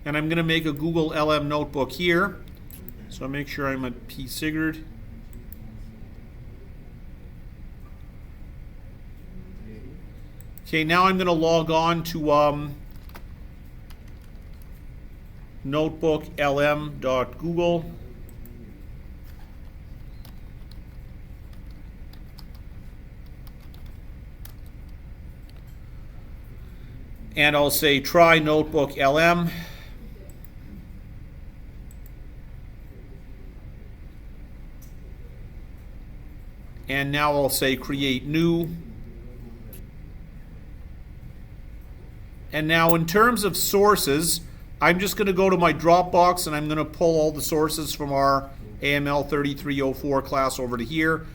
And I'm going to make a Google LM notebook here. So make sure I'm at P. Sigurd. Okay, now I'm going to log on to notebooklm.google. And I'll say try notebook LM. And now I'll say create new. And now in terms of sources, I'm just going to go to my Dropbox and I'm going to pull all the sources from our AML 3304 class over to here.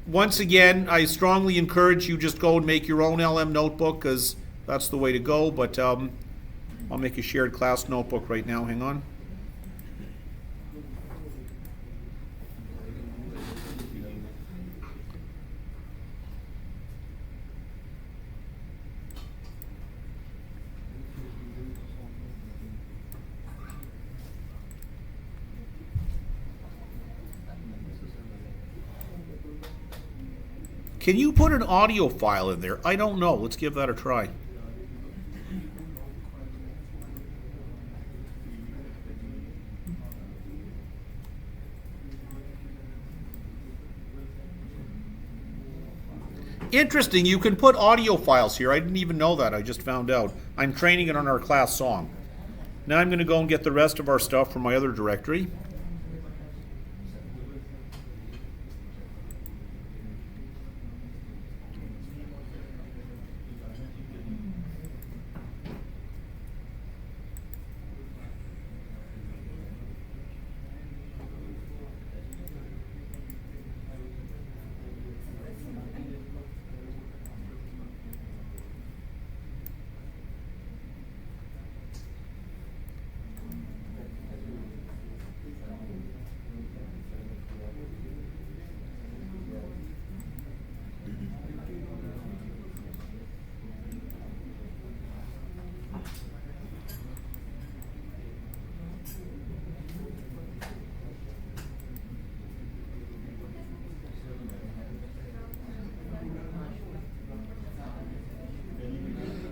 Once again, I strongly encourage you just go and make your own LM notebook because that's the way to go. But I'll make a shared class notebook right now. Hang on. Can you put an audio file in there? I don't know. Let's give that a try. Interesting, you can put audio files here. I didn't even know that. I just found out. I'm training it on our class song. Now I'm going to go and get the rest of our stuff from my other directory.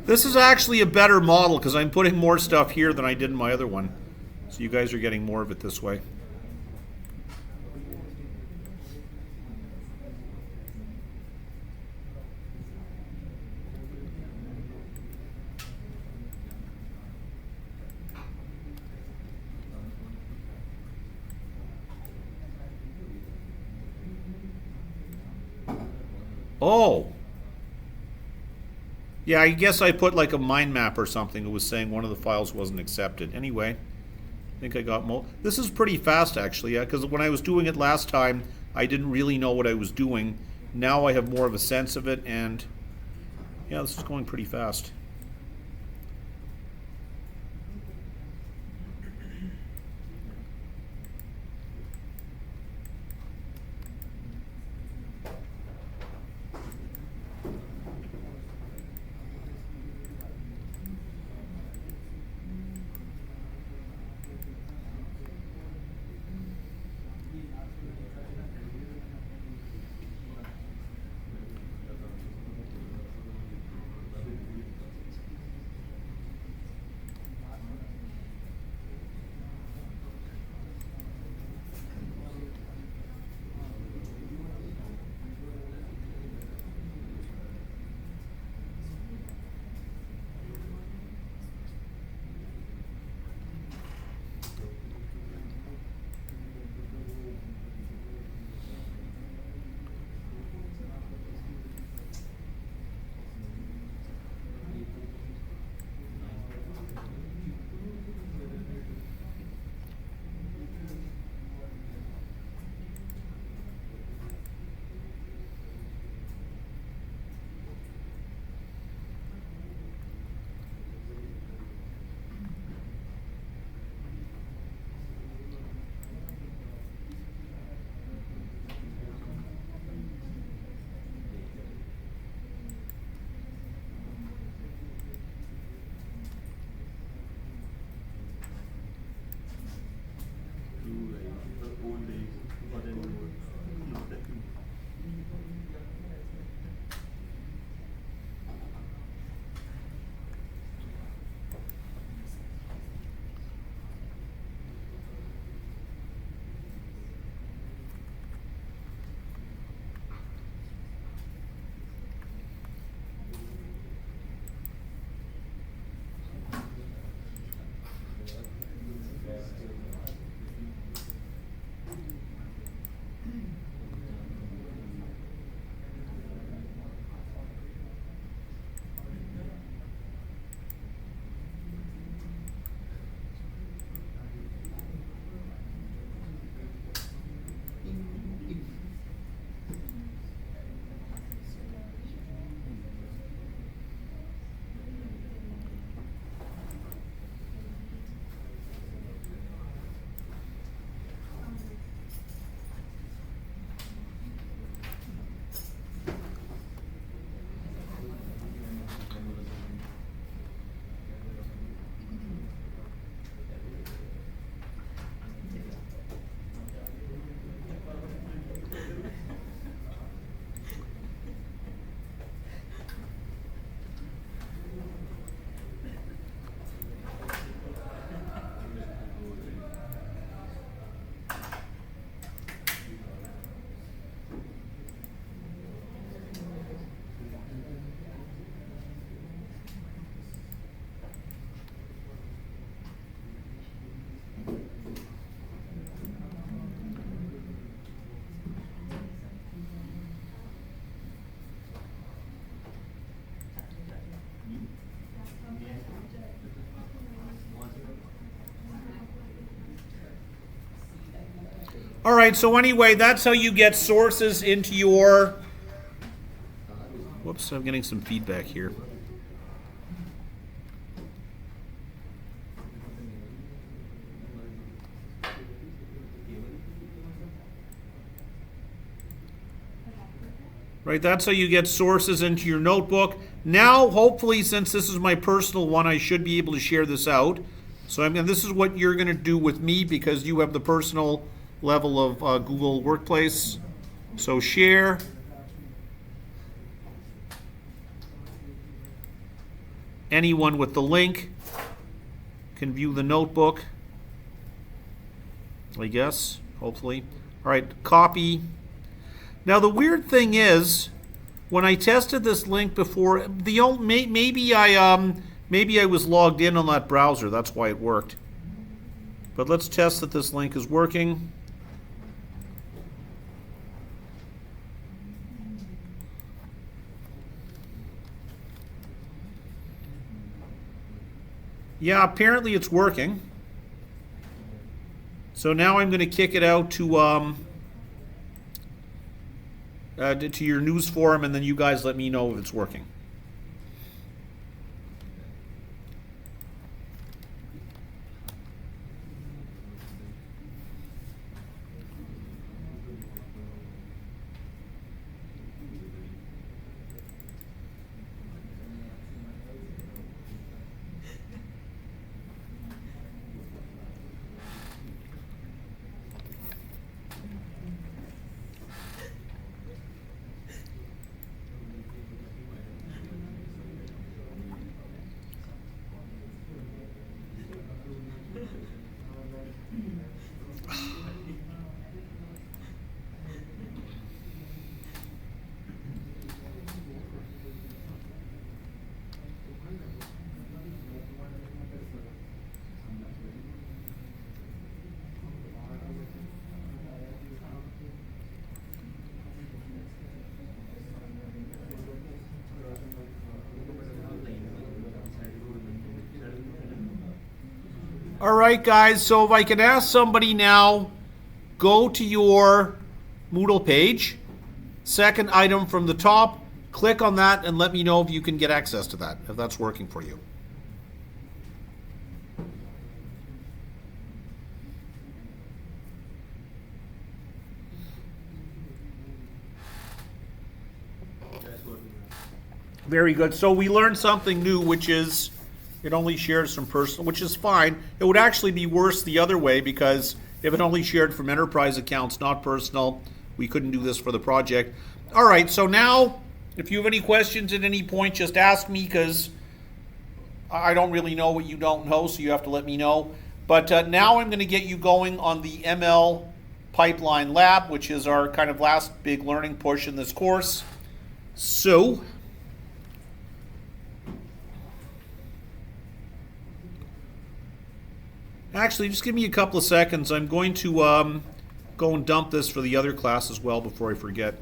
This is actually a better model because I'm putting more stuff here than I did in my other one. So you guys are getting more of it this way. Oh. Yeah, I guess I put like a mind map or something. It was saying one of the files wasn't accepted. Anyway, I think I got This is pretty fast actually, yeah, because when I was doing it last time, I didn't really know what I was doing. Now I have more of a sense of it, and yeah, this is going pretty fast. All right, so anyway, that's how you get sources into your... Whoops, I'm getting some feedback here. Right, that's how you get sources into your notebook. Now, hopefully, since this is my personal one, I should be able to share this out. So this is what you're going to do with me because you have the personal level of Google Workplace. So share. Anyone with the link can view the notebook, I guess, hopefully. All right, copy. Now the weird thing is, when I tested this link before, maybe I was logged in on that browser. That's why it worked. But let's test that this link is working. Yeah, apparently it's working. So now I'm going to kick it out to your news forum, and then you guys let me know if it's working. All right, guys, so if I can ask somebody now, go to your Moodle page, second item from the top, click on that and let me know if you can get access to that, if that's working for you. Very good. So we learned something new, which is it only shares from personal, which is fine. It would actually be worse the other way because if it only shared from enterprise accounts, not personal, we couldn't do this for the project. All right, so now if you have any questions at any point, just ask me because I don't really know what you don't know, so you have to let me know. But now I'm going to get you going on the ML Pipeline Lab, which is our kind of last big learning push in this course. So actually, just give me a couple of seconds. I'm going to go and dump this for the other class as well before I forget.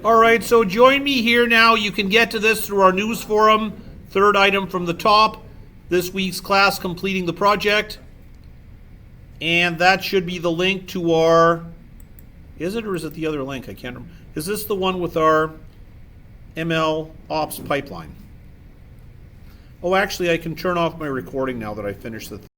All right, so join me here now. You can get to this through our news forum. Third item from the top. This week's class completing the project. And that should be the link to our... Is it or is it the other link? I can't remember. Is this the one with our ML Ops pipeline? Oh, actually, I can turn off my recording now that I finished the